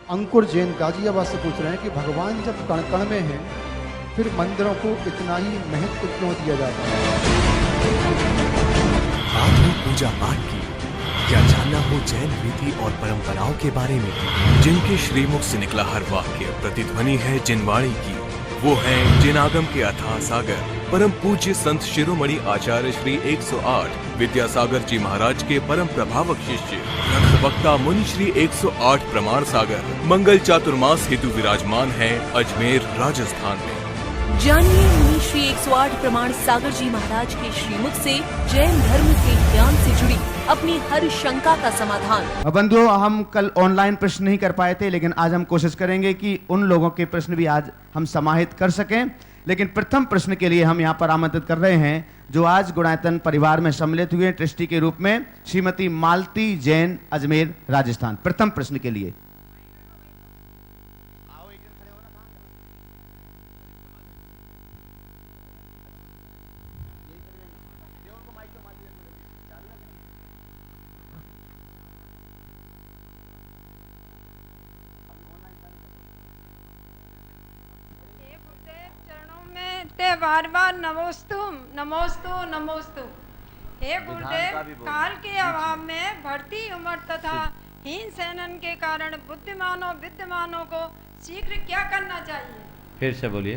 अंकुर जैन गाजियाबाद से पूछ रहे हैं कि भगवान जब कण कण में हैं, फिर मंदिरों को इतना ही महत्व क्यों दिया जाता है? आपने पूजा पाठ की, क्या जानना हो जैन रीति और परंपराओं के बारे में? जिनके श्रीमुख से निकला हर वाक्य प्रतिध्वनि है जिनवाणी की, वो है जिनागम के अथाह सागर, परम पूज्य संत शिरोमणि आचार्य श्री 108 विद्यासागर जी महाराज के परम प्रभावक शिष्य रक्त वक्ता मुनि श्री 108 प्रमाण सागर मंगल चातुर्मास हेतु विराजमान है अजमेर राजस्थान में। जानिए मुनि श्री 108 प्रमाण सागर जी महाराज के श्रीमुख से जैन धर्म के ज्ञान से जुड़ी अपनी हर शंका का समाधान। बंधुओं, हम कल ऑनलाइन प्रश्न नहीं कर पाए थे, लेकिन आज हम कोशिश करेंगे कि उन लोगों के प्रश्न भी आज हम समाहित कर सकें। लेकिन प्रथम प्रश्न के लिए हम यहाँ पर आमंत्रित कर रहे हैं जो आज गुणायतन परिवार में सम्मिलित हुए ट्रस्टी के रूप में, श्रीमती मालती जैन, अजमेर राजस्थान। प्रथम प्रश्न के लिए बार बार नमोस्तु नमोस्तु नमोस्तु। हे गुरुदेव, काल के अभाव में बढ़ती उम्र तथा हीन सेनन के कारण बुद्धिमानों विद्यमानों को शीघ्र क्या करना चाहिए? फिर से बोलिए।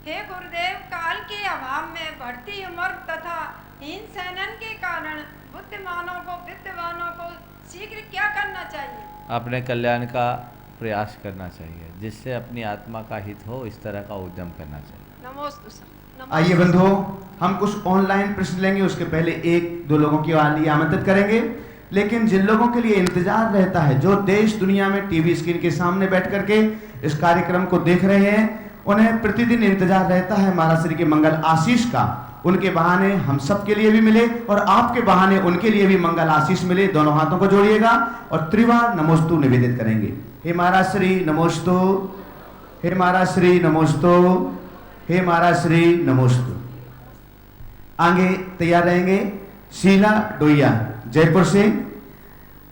हे गुरुदेव, काल के अभाव में बढ़ती उम्र तथा हीन सेनन के कारण बुद्धिमानों को विद्यमानों को शीघ्र क्या करना चाहिए? अपने कल्याण का प्रयास करना चाहिए, जिससे अपनी आत्मा का हित हो, इस तरह का उद्यम करना चाहिए। नमोस्तु सर। आइए बंधुओं, हम कुछ ऑनलाइन प्रश्न लेंगे, उसके पहले एक दो लोगों की लिए आमंत्रित करेंगे। लेकिन जिन लोगों के लिए इंतजार रहता है, जो देश दुनिया में टीवी स्क्रीन के सामने बैठ करके इस कार्यक्रम को देख रहे हैं, उन्हें प्रतिदिन इंतजार रहता है महाराज श्री के मंगल आशीष का। उनके बहाने हम सब के लिए भी मिले और आपके बहाने उनके लिए भी मंगल आशीष मिले। दोनों हाथों को जोड़िएगा और त्रिवार नमोस्तु निवेदित करेंगे। हे महाराज श्री नमोस्तु, हे महाराज श्री नमोस्तु, हे महाराज श्री नमोस्तु। आगे तैयार रहेंगे शीला डोइया जयपुर से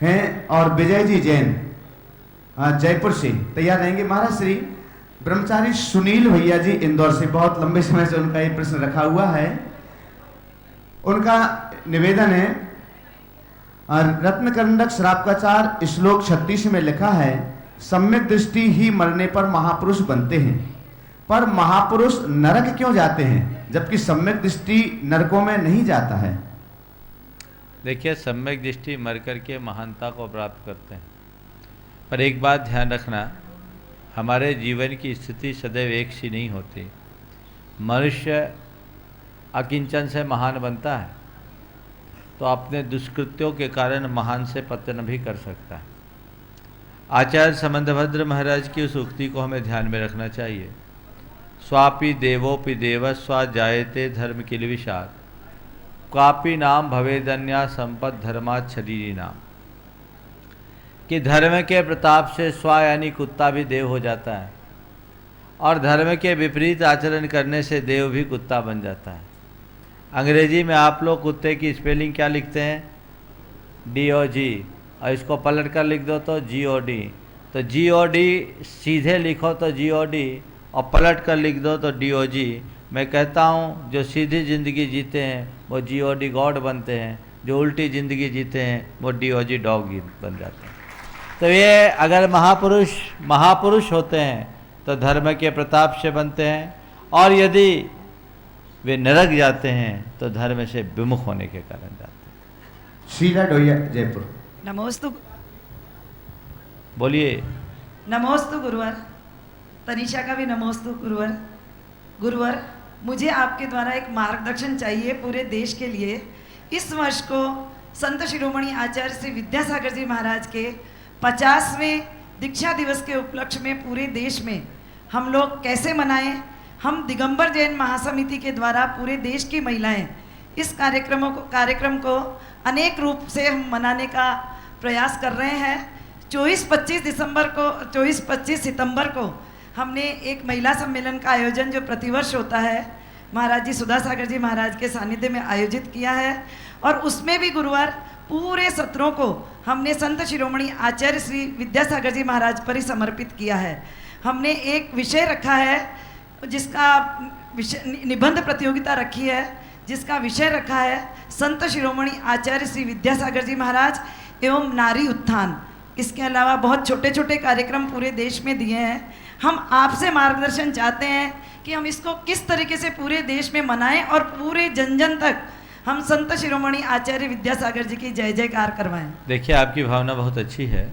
हैं और विजय जी जैन जयपुर से तैयार रहेंगे। महाराज श्री ब्रह्मचारी सुनील भैया जी इंदौर से, बहुत लंबे समय से उनका ये प्रश्न रखा हुआ है। उनका निवेदन है, रत्नकंडक श्रावकाचार श्लोक 36 में लिखा है, सम्यक दृष्टि ही मरने पर महापुरुष बनते हैं, पर महापुरुष नरक क्यों जाते हैं जबकि सम्यक दृष्टि नरकों में नहीं जाता है? देखिए, सम्यक दृष्टि मर करके महानता को प्राप्त करते हैं, पर एक बात ध्यान रखना, हमारे जीवन की स्थिति सदैव एक सी नहीं होती। मनुष्य अकिंचन से महान बनता है तो अपने दुष्कृत्यों के कारण महान से पतन भी कर सकता है। आचार्य समंतभद्र महाराज की उस उक्ति को हमें ध्यान में रखना चाहिए, स्वापि देवोपि देव स्वा जायते धर्म किल विषाद, कापि नाम भवेदन्या संपद धर्मात् शरीरी नाम। कि धर्म के प्रताप से स्व यानी कुत्ता भी देव हो जाता है और धर्म के विपरीत आचरण करने से देव भी कुत्ता बन जाता है। अंग्रेजी में आप लोग कुत्ते की स्पेलिंग क्या लिखते हैं? DOG, और इसको पलट कर लिख दो तो GOD। तो GOD सीधे लिखो तो GOD और पलट कर लिख दो तो DOG। मैं कहता हूँ जो सीधी ज़िंदगी जीते हैं वो GOD गॉड बनते हैं, जो उल्टी ज़िंदगी जीते हैं वो DOG डॉग बन जाते हैं। तो ये अगर महापुरुष होते हैं तो धर्म के प्रताप से बनते हैं, और यदि वे नरक जाते हैं तो धर्म से विमुख होने के कारण जाते हैं। शीला डोइया जयपुर। नमोस्तु। बोलिए। नमोस्तु गुरुवर। तनिषा का भी नमोस्तु गुरुवर। गुरुवर, मुझे आपके द्वारा एक मार्गदर्शन चाहिए पूरे देश के लिए। इस वर्ष को संत शिरोमणि आचार्य श्री विद्यासागर जी महाराज के 50वें दीक्षा दिवस के उपलक्ष्य में पूरे देश में हम लोग कैसे मनाएं? हम दिगंबर जैन महासमिति के द्वारा पूरे देश की महिलाएं इस कार्यक्रम को अनेक रूप से हम मनाने का प्रयास कर रहे हैं। 24-25 सितंबर को हमने एक महिला सम्मेलन का आयोजन जो प्रतिवर्ष होता है महाराज जी सुधासागर जी महाराज के सानिध्य में आयोजित किया है, और उसमें भी गुरुवार पूरे सत्रों को हमने संत शिरोमणि आचार्य श्री विद्यासागर जी महाराज पर ही समर्पित किया है। हमने एक विषय रखा है जिसका निबंध प्रतियोगिता रखी है, जिसका विषय रखा है संत शिरोमणि आचार्य श्री विद्यासागर जी महाराज एवं नारी उत्थान। इसके अलावा बहुत छोटे छोटे कार्यक्रम पूरे देश में दिए हैं। हम आपसे मार्गदर्शन चाहते हैं कि हम इसको किस तरीके से पूरे देश में मनाएं और पूरे जन जन तक हम संत शिरोमणि आचार्य विद्यासागर जी की जय जयकार करवाएं। देखिए, आपकी भावना बहुत अच्छी है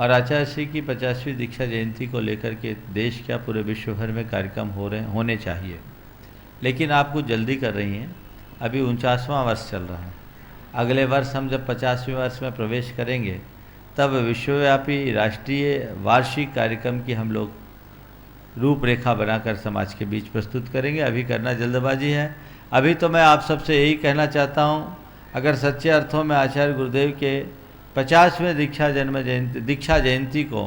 और आचार्य श्री की 50वीं दीक्षा जयंती को लेकर के देश क्या पूरे विश्व भर में कार्यक्रम होने चाहिए, लेकिन आप कुछ जल्दी कर रही हैं। अभी 49वां वर्ष चल रहा है। अगले वर्ष हम जब 50वें वर्ष में प्रवेश करेंगे तब विश्वव्यापी राष्ट्रीय वार्षिक कार्यक्रम की हम लोग रूपरेखा बनाकर समाज के बीच प्रस्तुत करेंगे। अभी करना जल्दबाजी है। अभी तो मैं आप सबसे यही कहना चाहता हूँ, अगर सच्चे अर्थों में आचार्य गुरुदेव के 50वें दीक्षा जयंती को,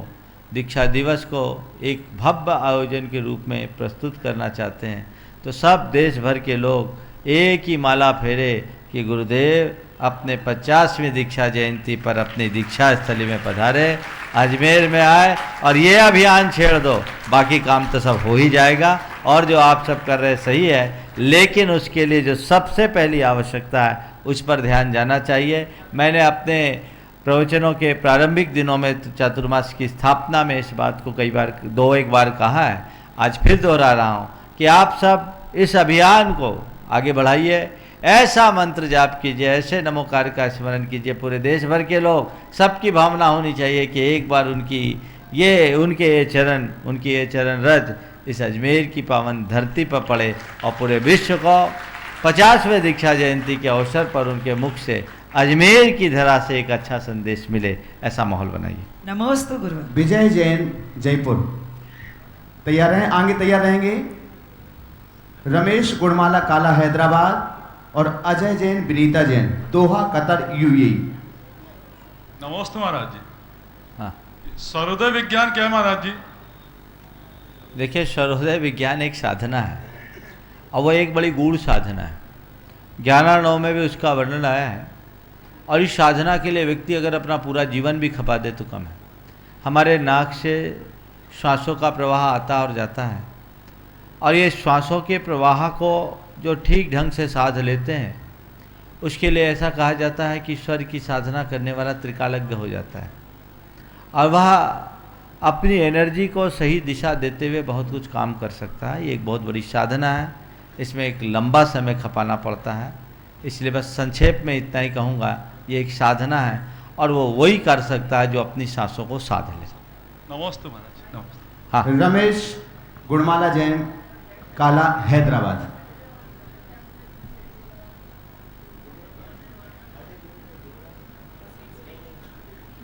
दीक्षा दिवस को एक भव्य आयोजन के रूप में प्रस्तुत करना चाहते हैं तो सब देश भर के लोग एक ही माला फेरे कि गुरुदेव अपने 50वीं दीक्षा जयंती पर अपनी दीक्षा स्थली में पधारे, अजमेर में आए और ये अभियान छेड़ दो। बाकी काम तो सब हो ही जाएगा और जो आप सब कर रहे सही है, लेकिन उसके लिए जो सबसे पहली आवश्यकता है उस पर ध्यान जाना चाहिए। मैंने अपने प्रवचनों के प्रारंभिक दिनों में चातुर्मास की स्थापना में इस बात को कई बार एक बार कहा है, आज फिर दोहरा रहा हूँ कि आप सब इस अभियान को आगे बढ़ाइए। ऐसा मंत्र जाप कीजिए, ऐसे नमोकार का स्मरण कीजिए, पूरे देश भर के लोग, सबकी भावना होनी चाहिए कि एक बार उनकी ये चरण रज इस अजमेर की पावन धरती पर पड़े और पूरे विश्व को 50वें दीक्षा जयंती के अवसर पर उनके मुख से अजमेर की धरा से एक अच्छा संदेश मिले। ऐसा माहौल बनाइए। नमोस्तु गुरु। विजय जैन जयपुर तैयार हैं, आगे तैयार रहेंगे। रमेश गुणमाला काला हैदराबाद और Ajay Jain Vinita Jain Doha Qatar UAE. नमस्ते महाराज जी। हाँ, सर्वोदय विज्ञान क्या है महाराज जी? देखिए, सर्वोदय विज्ञान एक साधना है और वो एक बड़ी गूढ़ साधना है। ज्ञानार्णव में भी उसका वर्णन आया है और इस साधना के लिए व्यक्ति अगर अपना पूरा जीवन भी खपा दे तो कम है। हमारे नाक से श्वासों का प्रवाह आता और जाता है और ये श्वासों के प्रवाह को जो ठीक ढंग से साध लेते हैं उसके लिए ऐसा कहा जाता है कि ईश्वर की साधना करने वाला त्रिकालज्ञ हो जाता है और वह अपनी एनर्जी को सही दिशा देते हुए बहुत कुछ काम कर सकता है। ये एक बहुत बड़ी साधना है, इसमें एक लंबा समय खपाना पड़ता है। इसलिए बस संक्षेप में इतना ही कहूँगा, ये एक साधना है और वो वही कर सकता है जो अपनी सांसों को साध ले। नमस्ते महाराज। नमस्ते। हाँ, रमेश गुणमाला जैन काला हैदराबाद।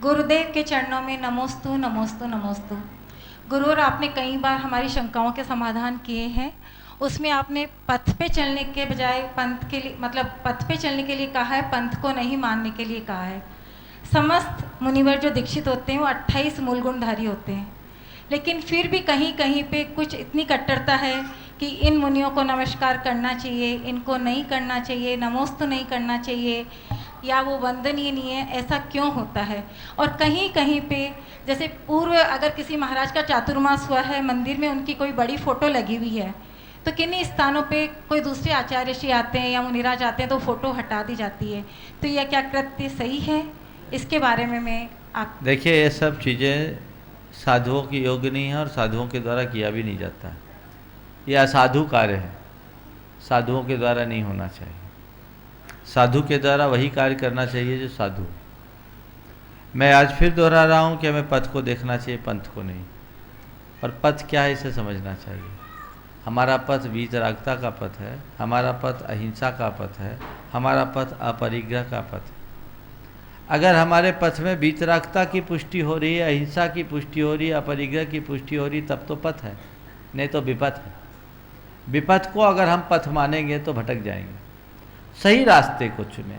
गुरुदेव के चरणों में नमोस्तु नमोस्तु नमोस्तु। गुरुवर, आपने कई बार हमारी शंकाओं के समाधान किए हैं। उसमें आपने पथ पे चलने के बजाय पंथ के लिए, मतलब पथ पे चलने के लिए कहा है, पंथ को नहीं मानने के लिए कहा है। समस्त मुनिवर जो दीक्षित होते हैं वो 28 मूल गुणधारी होते हैं, लेकिन फिर भी कहीं कहीं पे कुछ इतनी कट्टरता है कि इन मुनियों को नमस्कार करना चाहिए, इनको नहीं करना चाहिए, नमोस्तु नहीं करना चाहिए, या वो वंदनीय नहीं है। ऐसा क्यों होता है? और कहीं कहीं पे जैसे पूर्व अगर किसी महाराज का चातुर्मास हुआ है, मंदिर में उनकी कोई बड़ी फोटो लगी हुई है, तो किन्हीं स्थानों पे कोई दूसरे आचार्य श्री आते हैं या मुनिराज आते हैं तो फोटो हटा दी जाती है। तो यह क्या कृत्य सही है? इसके बारे में मैं आप देखिए, ये सब चीज़ें साधुओं की योग्य नहीं है और साधुओं के द्वारा किया भी नहीं जाता है। ये असाधु कार्य है, साधुओं के द्वारा नहीं होना चाहिए। साधु के द्वारा वही कार्य करना चाहिए जो साधु। मैं आज फिर दोहरा रहा हूँ कि हमें पथ को देखना चाहिए, पंथ को नहीं। और पथ क्या है इसे समझना चाहिए। हमारा पथ वीतरागता का पथ है, हमारा पथ अहिंसा का पथ है, हमारा पथ अपरिग्रह का पथ है। अगर हमारे पथ में वीतरागता की पुष्टि हो रही है, अहिंसा की पुष्टि हो रही है, अपरिग्रह की पुष्टि हो रही है, तब तो पथ है, नहीं तो विपथ है। विपथ को अगर हम पथ मानेंगे तो भटक जाएंगे। सही रास्ते को चुने।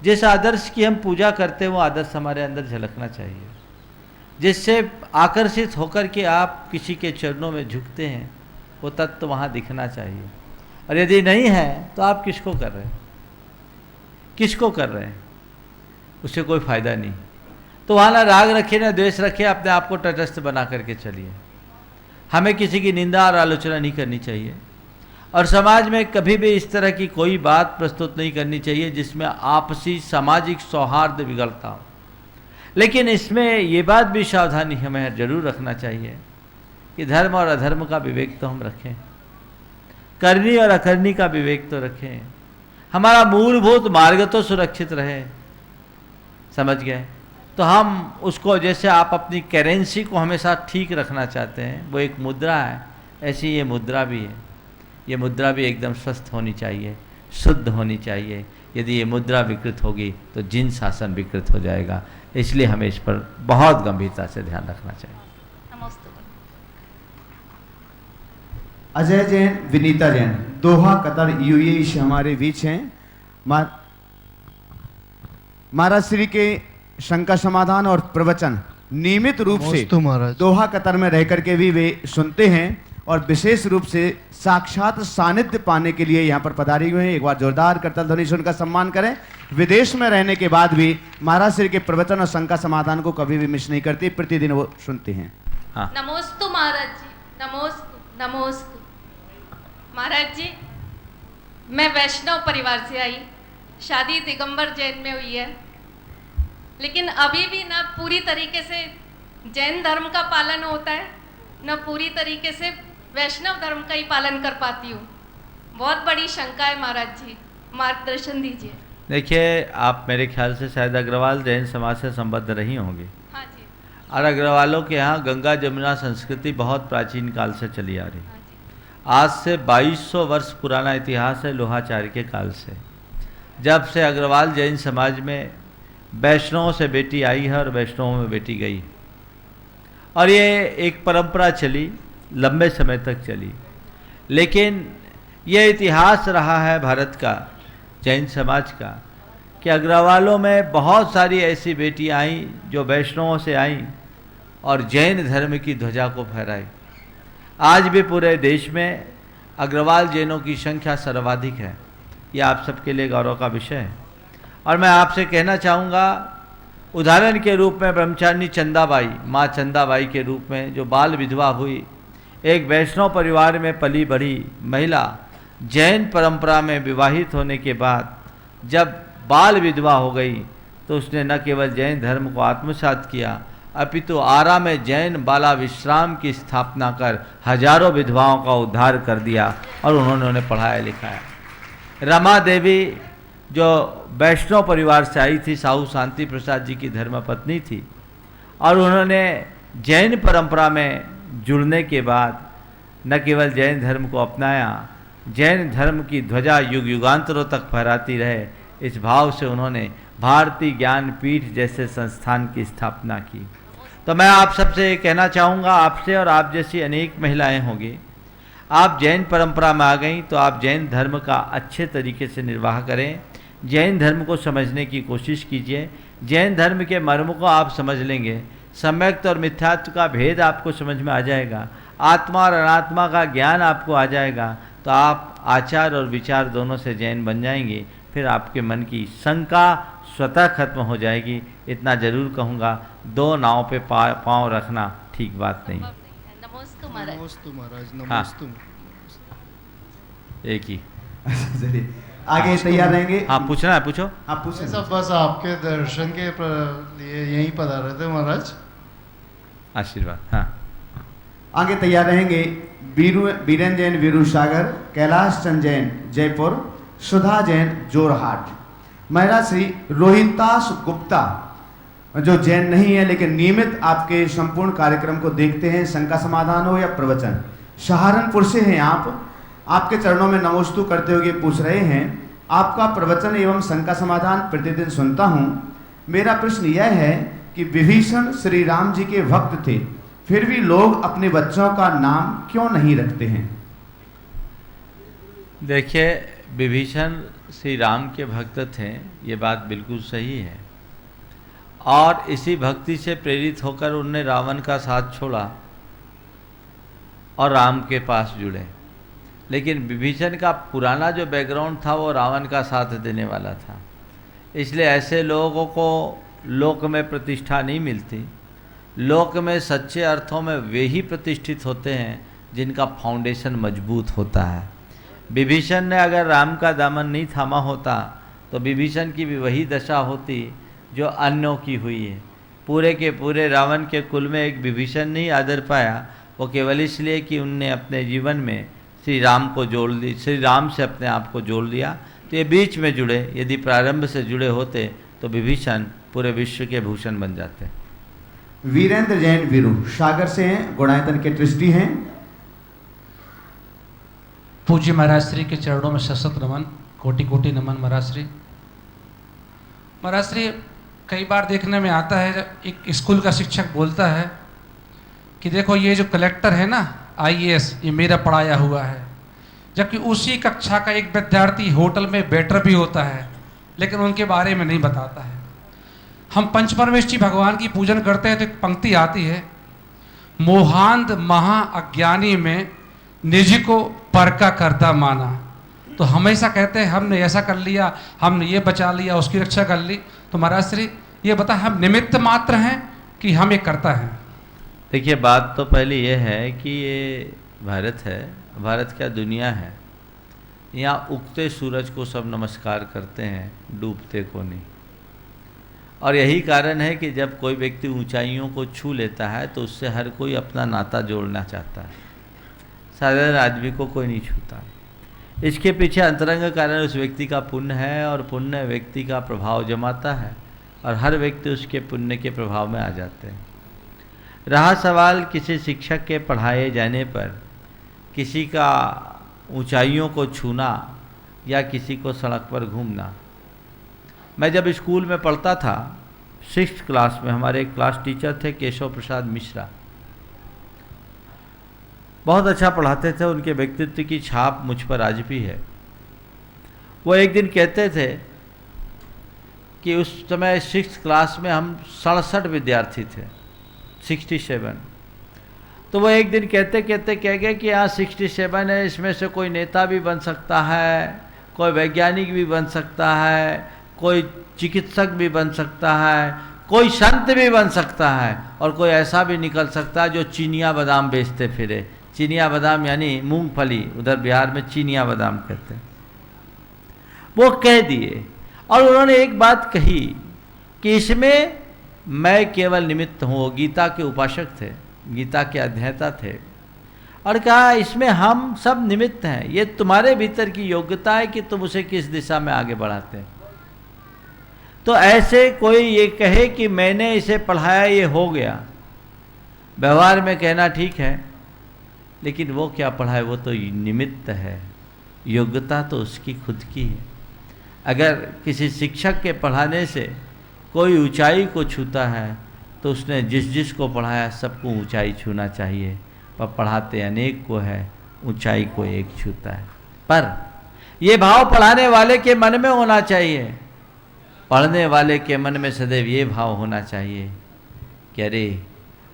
जिस आदर्श की हम पूजा करते हैं वो आदर्श हमारे अंदर झलकना चाहिए, जिससे आकर्षित होकर के आप किसी के चरणों में झुकते हैं, वो तत्व वहाँ दिखना चाहिए। और यदि नहीं है तो आप किसको कर रहे हैं? किसको कर रहे हैं? उससे कोई फायदा नहीं। तो वहाँ ना राग रखिए ना द्वेष रखिए, अपने आप को तटस्थ बना करके चलिए। हमें किसी की निंदा और आलोचना नहीं करनी चाहिए, और समाज में कभी भी इस तरह की कोई बात प्रस्तुत नहीं करनी चाहिए जिसमें आपसी सामाजिक सौहार्द बिगड़ता हो। लेकिन इसमें ये बात भी सावधानी हमें जरूर रखना चाहिए कि धर्म और अधर्म का विवेक तो हम रखें, करनी और अकरनी का विवेक तो रखें, हमारा मूलभूत मार्ग तो सुरक्षित रहे। समझ गए? तो हम उसको, जैसे आप अपनी करेंसी को हमेशा ठीक रखना चाहते हैं, वो एक मुद्रा है, ऐसी ये मुद्रा भी है। ये मुद्रा भी एकदम स्वस्थ होनी चाहिए, शुद्ध होनी चाहिए। यदि ये मुद्रा विकृत होगी तो जिन शासन विकृत हो जाएगा। इसलिए हमें इस पर बहुत गंभीरता से ध्यान रखना चाहिए। नमस्ते। Ajay Jain, Vinita Jain, Doha Qatar UAE से हमारे बीच हैं। महाराज श्री के शंका समाधान और प्रवचन नियमित रूप से दोहा कतर में रह करके भी वे सुनते हैं, और विशेष रूप से साक्षात सानिध्य पाने के लिए यहाँ पर पधारे हुए हैं। एक बार जोरदार करताल ध्वनि से उनका सम्मान करें। विदेश में रहने के बाद भी महाराज श्री के प्रवचन और शंका समाधान को कभी भी मिस नहीं करती, प्रतिदिन वो सुनते हैं। हाँ। नमोस्तु महाराज जी, नमोस्तु नमोस्तु। महाराज जी, मैं वैष्णव परिवार से आई, शादी दिगंबर जैन में हुई है, लेकिन अभी भी ना पूरी तरीके से जैन धर्म का पालन होता है, न पूरी तरीके से वैष्णव धर्म का ही पालन कर पाती हूँ। बहुत बड़ी शंका है महाराज जी, मार्गदर्शन दीजिए। देखिए, आप मेरे ख्याल से शायद अग्रवाल जैन समाज से संबद्ध रही होंगी। हाँ जी। और अग्रवालों के यहाँ गंगा जमुना संस्कृति बहुत प्राचीन काल से चली आ रही। हाँ जी। आज से 2200 वर्ष पुराना इतिहास है लोहाचार्य के काल से, जब से अग्रवाल जैन समाज में वैष्णवों से बेटी आई है और वैष्णवों में बेटी गई, और ये एक परंपरा चली, लंबे समय तक चली। लेकिन ये इतिहास रहा है भारत का, जैन समाज का, कि अग्रवालों में बहुत सारी ऐसी बेटियां आईं जो वैष्णवों से आईं और जैन धर्म की ध्वजा को फहराई। आज भी पूरे देश में अग्रवाल जैनों की संख्या सर्वाधिक है। ये आप सबके लिए गौरव का विषय है। और मैं आपसे कहना चाहूँगा, उदाहरण के रूप में ब्रह्मचारिणी चंदाबाई, माँ चंदाबाई के रूप में जो बाल विधवा हुई, एक वैष्णव परिवार में पली बढ़ी महिला, जैन परंपरा में विवाहित होने के बाद जब बाल विधवा हो गई तो उसने न केवल जैन धर्म को आत्मसात किया, अपितु आरा में जैन बाला विश्राम की स्थापना कर हजारों विधवाओं का उद्धार कर दिया और उन्होंने उन्हें पढ़ाया लिखाया। रमा देवी जो वैष्णव परिवार से आई थी, साहू शांति प्रसाद जी की धर्मपत्नी थी, और उन्होंने जैन परंपरा में जुड़ने के बाद न केवल जैन धर्म को अपनाया, जैन धर्म की ध्वजा युग युगांतरों तक फहराती रहे, इस भाव से उन्होंने भारतीय ज्ञान पीठ जैसे संस्थान की स्थापना की। तो मैं आप सबसे कहना चाहूँगा, आपसे और आप जैसी अनेक महिलाएं होंगी, आप जैन परंपरा में आ गई तो आप जैन धर्म का अच्छे तरीके से निर्वाह करें, जैन धर्म को समझने की कोशिश कीजिए। जैन धर्म के मर्म को आप समझ लेंगे, सम्यक्त और मिथ्यात्व का भेद आपको समझ में आ जाएगा, आत्मा और अनात्मा का ज्ञान आपको आ जाएगा, तो आप आचार और विचार दोनों से जैन बन जाएंगे। फिर आपके मन की शंका स्वतः खत्म हो जाएगी। इतना जरूर कहूँगा, दो नाव पे पाँव रखना ठीक बात नहीं। नमोस्तु महाराज। नमोस्तु महाराज, हाँ। नमोस्तु। एक ही। चलिए आगे तैयार रहेंगे। हाँ, पूछना है, पूछो। आप पूछें। सब बस आपके दर्शन के लिए यहीं पधारे थे महाराज। आशीर्वाद। हाँ, आगे तैयार रहेंगे बीरेन जैन वीरू सागर, कैलाश चंद जैन जयपुर, सुधा जैन जोरहाट, महाराज श्री रोहितास गुप्ता जो जैन नहीं है लेकिन नियमित आपके संपूर्ण कार्यक्रम को देखते हैं, शंका समाधान हो या प्रवचन, सहारनपुर से हैं आप। आपके चरणों में नमोस्तु करते हुए पूछ रहे हैं, आपका प्रवचन एवं शंका समाधान प्रतिदिन सुनता हूँ। मेरा प्रश्न यह है कि विभीषण श्री राम जी के भक्त थे, फिर भी लोग अपने बच्चों का नाम क्यों नहीं रखते हैं? देखिए, विभीषण श्री राम के भक्त थे, ये बात बिल्कुल सही है, और इसी भक्ति से प्रेरित होकर उनने रावण का साथ छोड़ा और राम के पास जुड़े। लेकिन विभीषण का पुराना जो बैकग्राउंड था वो रावण का साथ देने वाला था, इसलिए ऐसे लोगों को लोक में प्रतिष्ठा नहीं मिलती। लोक में सच्चे अर्थों में वे ही प्रतिष्ठित होते हैं जिनका फाउंडेशन मजबूत होता है। विभीषण ने अगर राम का दामन नहीं थामा होता तो विभीषण की भी वही दशा होती जो अन्यों की हुई है। पूरे के पूरे रावण के कुल में एक विभीषण नहीं आदर पाया, वो केवल इसलिए कि उनने अपने जीवन में श्री राम को जोड़ ली, श्री राम से अपने आप को जोड़ लिया। तो ये बीच में जुड़े, यदि प्रारंभ से जुड़े होते तो विभीषण पूरे विश्व के भूषण बन जाते। वीरेंद्र जैन वीरू सागर से हैं, गुणायतन के ट्रस्टी हैं। पूज्य महाराज श्री के चरणों में सशक्त नमन, कोटि कोटि नमन महाराज श्री। महाराज श्री, कई बार देखने में आता है एक स्कूल का शिक्षक बोलता है कि देखो ये जो कलेक्टर है ना IAS, ये मेरा पढ़ाया हुआ है, जबकि उसी कक्षा का एक विद्यार्थी होटल में वेटर भी होता है लेकिन उनके बारे में नहीं बताता है। हम पंचपरमेष्ठी भगवान की पूजन करते हैं तो एक पंक्ति आती है, मोहांध महा अज्ञानी में निज को पर का करता माना। तो हमेशा कहते हैं हमने ऐसा कर लिया, हमने ये बचा लिया, उसकी रक्षा कर ली। तो महाराज श्री ये बता, हम निमित्त मात्र हैं कि हम ये करता है? देखिए, बात तो पहले ये है कि ये भारत है, भारत क्या दुनिया है। यहाँ उगते सूरज को सब नमस्कार करते हैं, डूबते को नहीं। और यही कारण है कि जब कोई व्यक्ति ऊंचाइयों को छू लेता है तो उससे हर कोई अपना नाता जोड़ना चाहता है। साधारण आदमी को कोई नहीं छूता। इसके पीछे अंतरंग कारण उस व्यक्ति का पुण्य है, और पुण्य व्यक्ति का प्रभाव जमाता है, और हर व्यक्ति उसके पुण्य के प्रभाव में आ जाते हैं। रहा सवाल किसी शिक्षक के पढ़ाए जाने पर किसी का ऊंचाइयों को छूना या किसी को सड़क पर घूमना। मैं जब स्कूल में पढ़ता था 6th क्लास में, हमारे एक क्लास टीचर थे केशव प्रसाद मिश्रा, बहुत अच्छा पढ़ाते थे। उनके व्यक्तित्व की छाप मुझ पर आज भी है। वो एक दिन कहते थे कि उस समय 6th क्लास में हम 67 विद्यार्थी थे, 67। तो वो एक दिन कहते कह गए कि यहाँ 67 है, इसमें से कोई नेता भी बन सकता है, कोई वैज्ञानिक भी बन सकता है, कोई चिकित्सक भी बन सकता है, कोई संत भी बन सकता है, और कोई ऐसा भी निकल सकता है जो चीनिया बादाम बेचते फिरे। चीनिया बादाम यानी मूंगफली, उधर बिहार में चीनिया बादाम कहते हैं। वो कह दिए, और उन्होंने एक बात कही कि इसमें मैं केवल निमित्त हूँ। गीता के उपासक थे, गीता के अध्येता थे, और कहा इसमें हम सब निमित्त हैं। ये तुम्हारे भीतर की योग्यता है कि तुम उसे किस दिशा में आगे बढ़ाते हैं। तो ऐसे कोई ये कहे कि मैंने इसे पढ़ाया, ये हो गया, व्यवहार में कहना ठीक है, लेकिन वो क्या पढ़ाए, वो तो निमित्त है। योग्यता तो उसकी खुद की है। अगर किसी शिक्षक के पढ़ाने से कोई ऊंचाई को छूता है तो उसने जिस को पढ़ाया सबको ऊंचाई छूना चाहिए। पर पढ़ाते अनेक को है, ऊंचाई को एक छूता है। पर ये भाव पढ़ाने वाले के मन में होना चाहिए, पढ़ने वाले के मन में सदैव ये भाव होना चाहिए कि अरे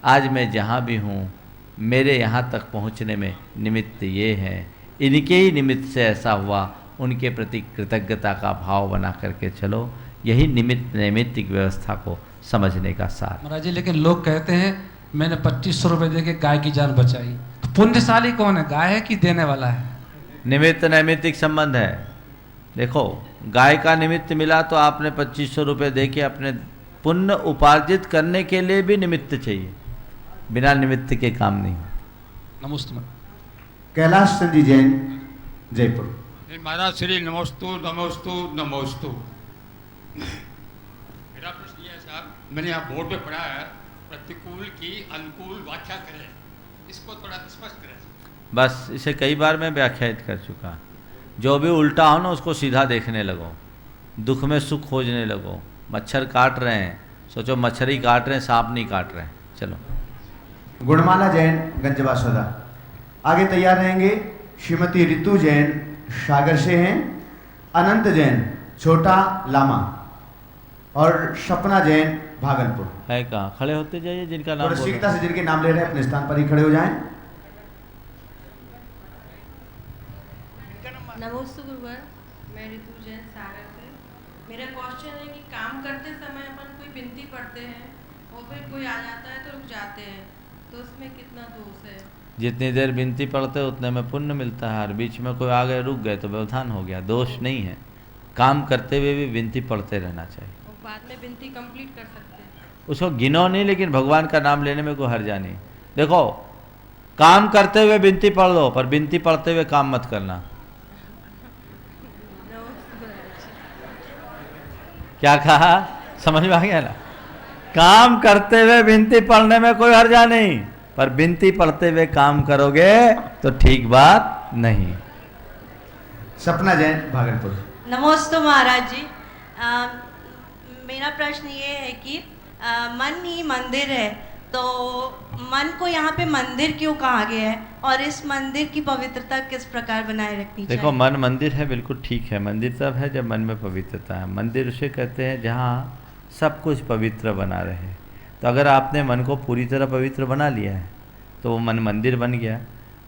आज मैं जहाँ भी हूँ, मेरे यहाँ तक पहुँचने में निमित्त ये है, इनके ही निमित्त से ऐसा हुआ, उनके प्रति कृतज्ञता का भाव बना करके चलो। यही नैमित्तिक व्यवस्था को समझने का सार। महाराज जी, लेकिन लोग कहते हैं मैंने 2500 रुपये दे के गाय की जान बचाई, तो पुण्यशाली कौन है, गाय है कि देने वाला है? निमित्त नैमित्तिक संबंध है। देखो, गाय का निमित्त मिला तो आपने 2500 रुपये दे के अपने पुण्य उपार्जित करने के लिए भी निमित्त चाहिए, बिना निमित्त के काम नहीं। नमस्ते। कैलाश चंद जी जैन, जयपुर। महाराज श्री नमोस्तु नमोस्तु नमोस्तु। मेरा प्रश्न ये है साहब, मैंने यहाँ बोर्ड पे पढ़ा है प्रतिकूल की अनुकूल व्याख्या करें, इसको थोड़ा स्पष्ट करें। बस इसे कई बार मैं व्याख्यायित कर चुका। जो भी उल्टा हो ना उसको सीधा देखने लगो, दुख में सुख खोजने लगो। मच्छर काट रहे हैं, सोचो मच्छर ही काट रहे हैं, सांप नहीं काट रहे हैं। चलो। गुणमाला जैन, गंजवा सौदा। आगे तैयार रहेंगे श्रीमती ऋतु जैन, सागर से हैं, अनंत जैन, छोटा लामा, और सपना जैन, भागलपुर। है कहाँ? खड़े होते जाइए, जिनका नाम शीघ्रता से जिनके नाम ले रहे हैं अपने स्थान पर ही खड़े हो जाएं। नमोस्तु गुरुवर, मैं ऋतु जैन सागर से। मेरा क्वेश्चन है कि काम करते समय अपन कोई बिनती पढ़ते हैं और फिर कोई आ जाता है तो रुक जाते हैं, तो उसमें कितना दोष है? जितनी देर बिनती पढ़ते हैं उतने में पुण्य मिलता है, और बीच में कोई आ गए रुक गए तो व्यवधान हो गया, दोष नहीं है। काम करते हुए भी बिनती पढ़ते रहना चाहिए। और बाद में बिनती कंप्लीट कर सकते हैं? उसको गिनो नहीं, लेकिन भगवान का नाम लेने में कोई हर्जा नहीं। देखो, काम करते हुए बिनती पढ़ लो, पर बिनती पढ़ते हुए काम मत करना। क्या कहा, समझ में आ गया ना? काम करते हुए बिनती पढ़ने में कोई हर्जा नहीं, पर बिनती पढ़ते हुए काम करोगे तो ठीक बात नहीं। सपना जैन, भागलपुर। नमस्ते महाराज जी। मेरा प्रश्न ये है कि मन ही मंदिर है, तो मन को यहाँ पे मंदिर क्यों कहा गया है, और इस मंदिर की पवित्रता किस प्रकार बनाए रखनी चाहिए? देखो, मन मंदिर है, बिल्कुल ठीक है। मंदिर तब है जब मन में पवित्रता है। मंदिर उसे कहते हैं जहाँ सब कुछ पवित्र बना रहे। तो अगर आपने मन को पूरी तरह पवित्र बना लिया है तो वो मन मंदिर बन गया।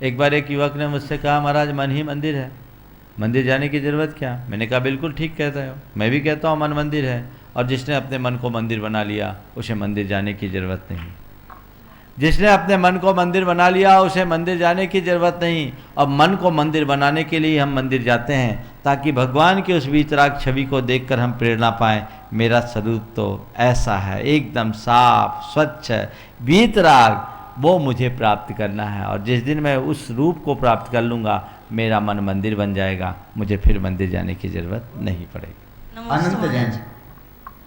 एक बार एक युवक ने मुझसे कहा, महाराज मन ही मंदिर है, मंदिर जाने की ज़रूरत क्या? मैंने कहा बिल्कुल ठीक कहते हो, मैं भी कहता हूँ मन मंदिर है, और जिसने अपने मन को मंदिर बना लिया उसे मंदिर जाने की ज़रूरत नहीं। जिसने अपने मन को मंदिर बना लिया उसे मंदिर जाने की ज़रूरत नहीं। और मन को मंदिर बनाने के लिए हम मंदिर जाते हैं, ताकि भगवान की उस वीतराग छवि को देखकर हम प्रेरणा पाएं। मेरा स्वरूप तो ऐसा है, एकदम साफ स्वच्छ वीतराग, वो मुझे प्राप्त करना है। और जिस दिन मैं उस रूप को प्राप्त कर लूँगा, मेरा मन मंदिर बन जाएगा, मुझे फिर मंदिर जाने की ज़रूरत नहीं पड़ेगी। अनंत जैन।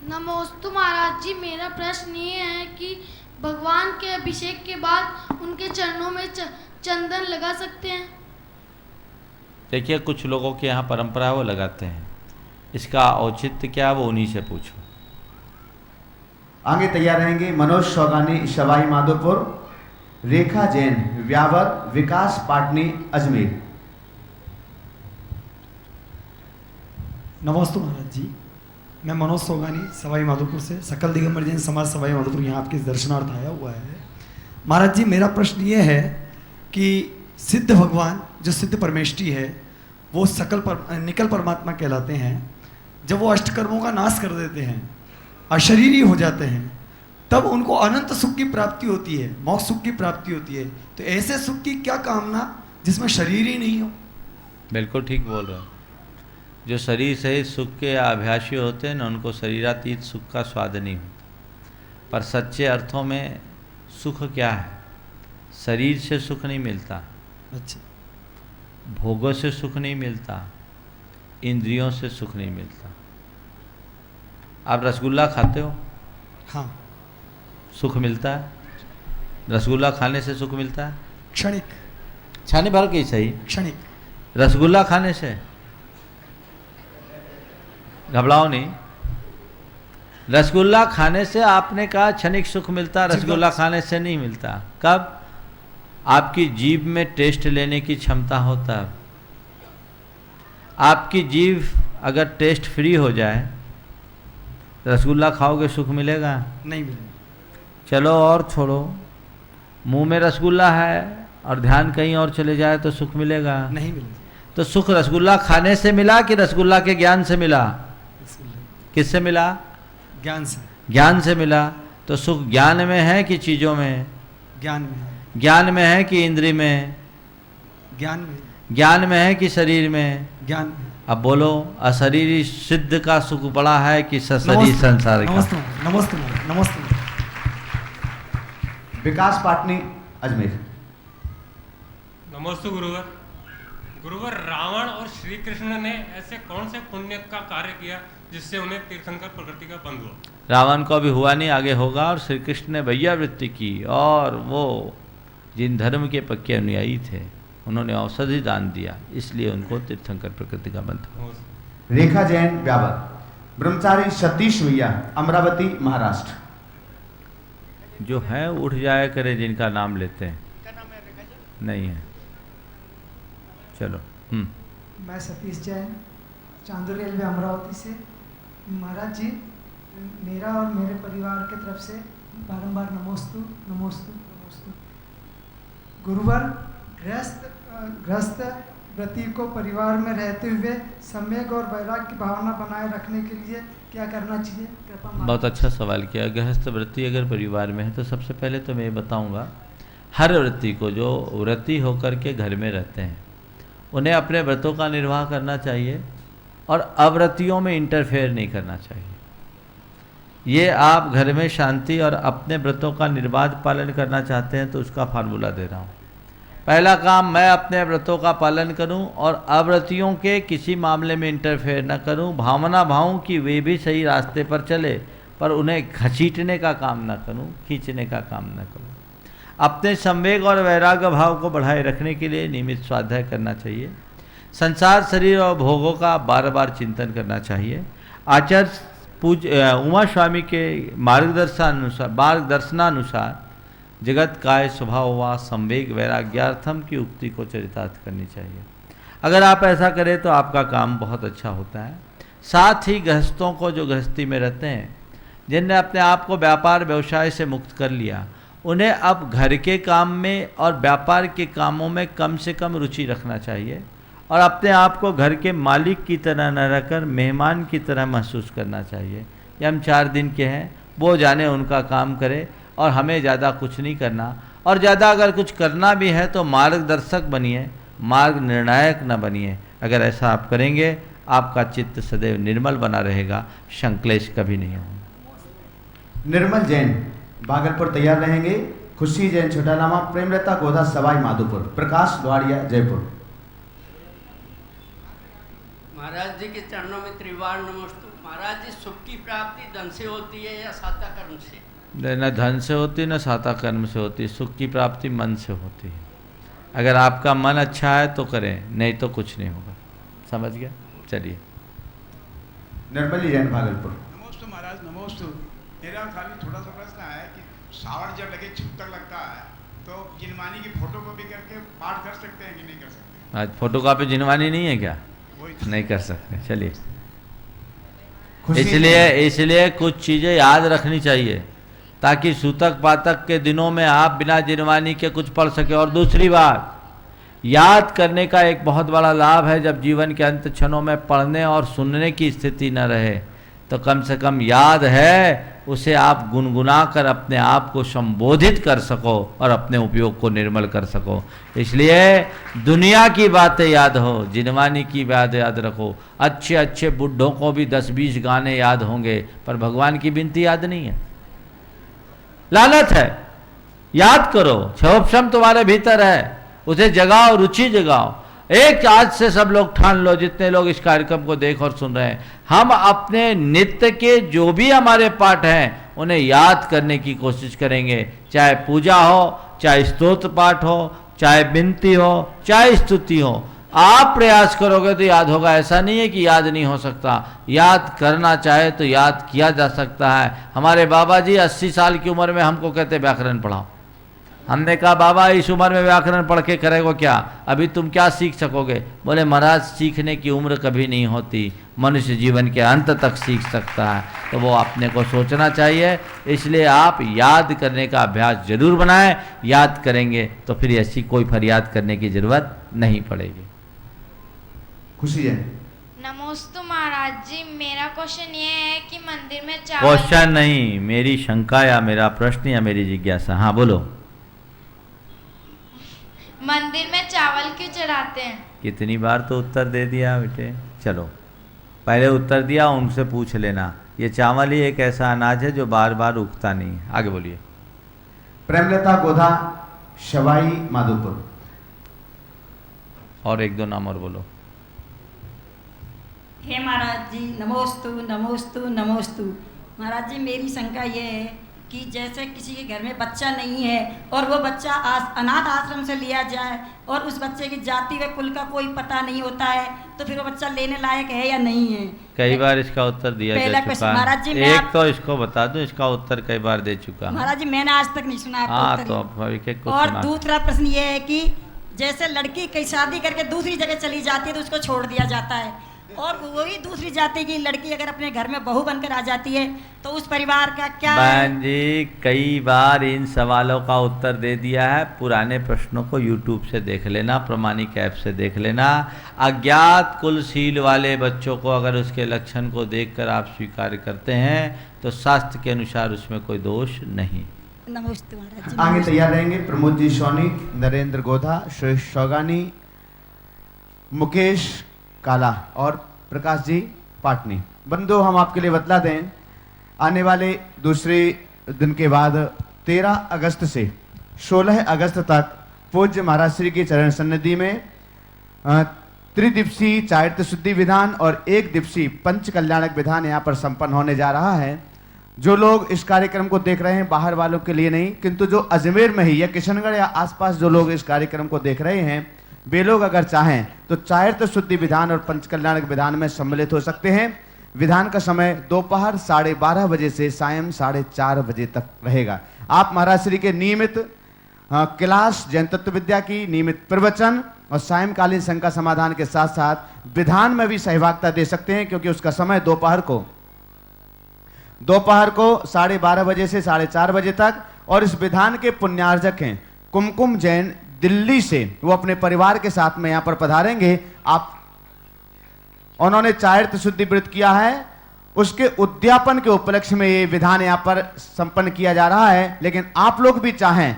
नमोस्तु महाराज जी, मेरा प्रश्न ये है कि भगवान के अभिषेक के बाद उनके चरणों में चंदन लगा सकते हैं? देखिए, कुछ लोगों के यहाँ परंपरा है वो लगाते हैं, इसका औचित्य क्या वो उन्हीं से पूछो। आगे तैयार रहेंगे मनोज शौगानी, सवाई माधोपुर। रेखा जैन, व्यावर। विकास पाटनी, अजमेर। नमस्ते महाराज जी, मैं मनोज सोगानी, सवाई माधोपुर से, सकल दिगंबर जैन समाज सवाई माधोपुर यहाँ आपके दर्शनार्थ आया हुआ है। महाराज जी, मेरा प्रश्न ये है कि सिद्ध भगवान जो सिद्ध परमेष्ठी है वो निकल परमात्मा कहलाते हैं। जब वो अष्टकर्मों का नाश कर देते हैं, अशरीरी हो जाते हैं, तब उनको अनंत सुख की प्राप्ति होती है, मोक्ष सुख की प्राप्ति होती है। तो ऐसे सुख की क्या कामना जिसमें शरीर ही नहीं हो? बिल्कुल ठीक बोल रहे हो। जो शरीर सहित सुख के अभ्यासी होते हैं ना, उनको शरीरातीत सुख का स्वाद नहीं होता। पर सच्चे अर्थों में सुख क्या है? शरीर से सुख नहीं मिलता, अच्छा, भोगों से सुख नहीं मिलता, इंद्रियों से सुख नहीं मिलता। आप रसगुल्ला खाते हो? हाँ। सुख मिलता है? रसगुल्ला खाने से सुख मिलता है? क्षणिक, छाने भर के सही, क्षणिक। रसगुल्ला खाने से घबराओ नहीं। रसगुल्ला खाने से आपने कहा क्षणिक सुख मिलता, रसगुल्ला खाने से नहीं मिलता। कब? आपकी जीभ में टेस्ट लेने की क्षमता होता है। आपकी जीभ अगर टेस्ट फ्री हो जाए, रसगुल्ला खाओगे सुख मिलेगा? नहीं मिलेगा। चलो और छोड़ो, मुंह में रसगुल्ला है और ध्यान कहीं और चले जाए तो सुख मिलेगा? नहीं मिलेगा। तो सुख रसगुल्ला खाने से मिला कि रसगुल्ला के ज्ञान से मिला? किससे मिला? ज्ञान से। ज्ञान से मिला। तो सुख ज्ञान में है कि चीज़ों में? ज्ञान में। ज्ञान में है कि इंद्रिय में? ज्ञान में। ज्ञान में है कि शरीर में? ज्ञान में। अब बोलो, अशरीरी सिद्ध का सुख बड़ा है कि सशरीर संसार का? नमस्ते नमस्ते नमस्ते। विकास पाटनी, अजमेर। नमस्ते गुरुवर। गुरुवर, रावण और श्री कृष्ण ने ऐसे कौन से पुण्य का कार्य किया जिससे उन्हें तीर्थंकर प्रकृति का बंध हुआ? रावण को अभी हुआ नहीं, आगे होगा। और श्री कृष्ण ने भैया वृत्ति की, और वो जिन धर्म के पक्के अनुयायी थे उन्होंने औषधि दान दिया, इसलिए उनको तीर्थंकर प्रकृति का बंध हुआ। रेखा जैन, व्यावर। ब्रह्मचारी सतीश भैया, अमरावती, महाराष्ट्र। जो है उठ जाया करे जिनका नाम लेते हैं। नहीं है, चलो। मैं सतीश जैन, चांदूर रेलवे, अमरावती से। महाराज जी, मेरा और मेरे परिवार के तरफ से बारंबार नमोस्तु नमोस्तु नमोस्तु। गुरुवर, गृहस्थ व्रती को परिवार में रहते हुए सम्यक और वैराग्य की भावना बनाए रखने के लिए क्या करना चाहिए? कृपा माता। बहुत अच्छा सवाल किया। गृहस्थ व्रती अगर परिवार में है तो सबसे पहले तो मैं ये बताऊंगा, हर व्रती को जो व्रती होकर के घर में रहते हैं उन्हें अपने व्रतों का निर्वाह करना चाहिए और अव्रतियों में इंटरफेयर नहीं करना चाहिए। ये आप घर में शांति और अपने व्रतों का निर्बाध पालन करना चाहते हैं तो उसका फार्मूला दे रहा हूँ। पहला काम, मैं अपने व्रतों का पालन करूं और अव्रतियों के किसी मामले में इंटरफेयर न करूं। भावना भावों कि वे भी सही रास्ते पर चले, पर उन्हें घसीटने का काम न करूं, खींचने का काम न करूं। अपने संवेग और वैराग्य भाव को बढ़ाए रखने के लिए नियमित स्वाध्याय करना चाहिए। संसार, शरीर और भोगों का बार बार चिंतन करना चाहिए। आचार्य पूज्य उमा स्वामी के मार्गदर्शनानुसार जगत काय स्वभाव व संवेग वैराग्यार्थम की उक्ति को चरितार्थ करनी चाहिए। अगर आप ऐसा करें तो आपका काम बहुत अच्छा होता है। साथ ही गृहस्थों को, जो गृहस्थी में रहते हैं, जिनने अपने आप को व्यापार व्यवसाय से मुक्त कर लिया, उन्हें अब घर के काम में और व्यापार के कामों में कम से कम रुचि रखना चाहिए और अपने आप को घर के मालिक की तरह न रहकर मेहमान की तरह महसूस करना चाहिए। ये हम 4 दिन के हैं, वो जाने उनका काम करे और हमें ज़्यादा कुछ नहीं करना। और ज़्यादा अगर कुछ करना भी है तो मार्गदर्शक बनिए, मार्ग निर्णायक न बनिए। अगर ऐसा आप करेंगे आपका चित्त सदैव निर्मल बना रहेगा, संक्लेश कभी नहीं होगा। निर्मल जैन भागलपुर तैयार रहेंगे। खुशी जैन छोटालामा, प्रेमलता गोधा सवाई माधोपुर, प्रकाश द्वारिया जयपुर। महाराज जी के चरणों में त्रिवार नमस्तु। महाराज जी, सुख की प्राप्ति धन से होती है या साता कर्म से? न धन से होती न साता कर्म से होती। सुख की प्राप्ति मन से होती है। अगर आपका मन अच्छा है तो करें, नहीं तो कुछ नहीं होगा। समझ गया? चलिए। निर्मली जैन भागलपुर। नमोस्तु महाराज, नमोस्तु। मेरा खाली थोड़ा सा प्रश्न है कि सावन जब लगे छुट्टक लगता है तो जिनवानी की फोटो कॉपी करके पाठ कर सकते हैं कि नहीं कर सकते? आज फोटो कॉपी जिनवानी नहीं है क्या? नहीं कर सकते। चलिए। इसलिए कुछ चीज़ें याद रखनी चाहिए ताकि सूतक पातक के दिनों में आप बिना जिनवानी के कुछ पढ़ सके। और दूसरी बात, याद करने का एक बहुत बड़ा लाभ है। जब जीवन के अंत क्षणों में पढ़ने और सुनने की स्थिति न रहे तो कम से कम याद है उसे आप गुनगुना कर अपने आप को संबोधित कर सको और अपने उपयोग को निर्मल कर सको। इसलिए दुनिया की बातें याद हो, जिनवानी की बात याद रखो। अच्छे अच्छे बुढ़ों को भी 10-20 गाने याद होंगे पर भगवान की विनती याद नहीं है। लालच है, याद करो। क्षोभशम तुम्हारे भीतर है, उसे जगाओ, रुचि जगाओ। एक आज से सब लोग ठान लो, जितने लोग इस कार्यक्रम को देख और सुन रहे हैं, हम अपने नित्य के जो भी हमारे पाठ हैं उन्हें याद करने की कोशिश करेंगे। चाहे पूजा हो, चाहे स्तोत्र पाठ हो, चाहे विनती हो, चाहे स्तुति हो। आप प्रयास करोगे तो याद होगा। ऐसा नहीं है कि याद नहीं हो सकता। याद करना चाहे तो याद किया जा सकता है। हमारे बाबा जी 80 साल की उम्र में हमको कहते व्याकरण पढ़ाओ। हमने कहा बाबा इस उम्र में व्याकरण पढ़ के करेगो क्या? अभी तुम क्या सीख सकोगे? बोले महाराज सीखने की उम्र कभी नहीं होती, मनुष्य जीवन के अंत तक सीख सकता है। तो वो अपने को सोचना चाहिए। इसलिए आप याद करने का अभ्यास जरूर बनाएं। याद करेंगे तो फिर ऐसी कोई फरियाद करने की जरूरत नहीं पड़ेगी। खुशी है। नमोस्तु महाराज जी, मेरा क्वेश्चन ये है कि मंदिर में क्वेश्चन नहीं, मेरी शंका या मेरा प्रश्न या मेरी जिज्ञासा। हाँ बोलो। मंदिर में चावल क्यों चढ़ाते हैं? कितनी बार तो उत्तर दे दिया बेटे। चलो पहले उत्तर दिया, उनसे पूछ लेना। ये चावल ही एक ऐसा अनाज है जो बार बार उगता नहीं है। आगे बोलिए। प्रेमलता गोधा सवाई माधोपुर। और 1-2 नाम और बोलो। हे महाराज जी, नमोस्तु नमोस्तु नमोस्तु। महाराज जी, मेरी शंका ये है कि जैसे किसी के घर में बच्चा नहीं है और वो बच्चा अनाथ आश्रम से लिया जाए और उस बच्चे की जाति व कुल का कोई पता नहीं होता है, तो फिर वो बच्चा लेने लायक है या नहीं है? कई बार इसका उत्तर दिया जा चुका महाराज जी, है। एक तो इसको बता दूं, इसका उत्तर कई बार दे चुका। महाराज जी, मैंने आज तक नहीं सुना। हाँ तो और दूसरा प्रश्न ये है कि जैसे लड़की कई शादी करके दूसरी जगह चली जाती है तो उसको छोड़ दिया जाता है और वही दूसरी जाति की लड़की अगर अपने घर में बहू बनकर आ जाती है तो उस परिवार का क्या? बहन जी, कई बार इन सवालों का उत्तर दे दिया है। पुराने प्रश्नों को यूट्यूब से देख लेना, प्रमाणिक ऐप से देख लेना। अज्ञात कुलशील वाले बच्चों को अगर उसके लक्षण को देखकर आप स्वीकार करते हैं तो शास्त्र के अनुसार उसमें कोई दोष नहीं। नमस्ते महाराज जी। आगे तैयार रहेंगे प्रमोद जी सोनी, नरेंद्र गोधा, श्रेष्ठ शौगानी, मुकेश काला और प्रकाश जी पाटनी। बंधु, हम आपके लिए बतला दें, आने वाले दूसरे दिन के बाद 13 अगस्त से 16 अगस्त तक पूज्य महाराज श्री के चरण सन्निधि में त्रिदिवसीय चारित्र शुद्धि विधान और 1 दिवसीय पंच कल्याणक विधान यहाँ पर संपन्न होने जा रहा है। जो लोग इस कार्यक्रम को देख रहे हैं, बाहर वालों के लिए नहीं, किंतु जो अजमेर में ही या किशनगढ़ या आसपास जो लोग इस कार्यक्रम को देख रहे हैं, वे लोग अगर चाहें तो चारित्र शुद्धि विधान और पंच कल्याणक विधान में सम्मिलित हो सकते हैं। विधान का समय दोपहर 12:30 बजे से सायं 4:30 बजे तक रहेगा। आप महाराज श्री के नियमित क्लास, जैन तत्व विद्या की नियमित प्रवचन और सायंकालीन शंका समाधान के साथ साथ विधान में भी सहभागिता दे सकते हैं, क्योंकि उसका समय दोपहर को 12:30 बजे से 4:30 बजे तक। और इस विधान के पुण्यार्जक हैं कुमकुम जैन दिल्ली से, वो अपने परिवार के साथ में यहाँ पर पधारेंगे। उन्होंने चारित्र शुद्धि व्रत किया है, उसके उद्यापन के उपलक्ष्य में ये विधान यहाँ पर संपन्न किया जा रहा है। लेकिन आप लोग भी चाहें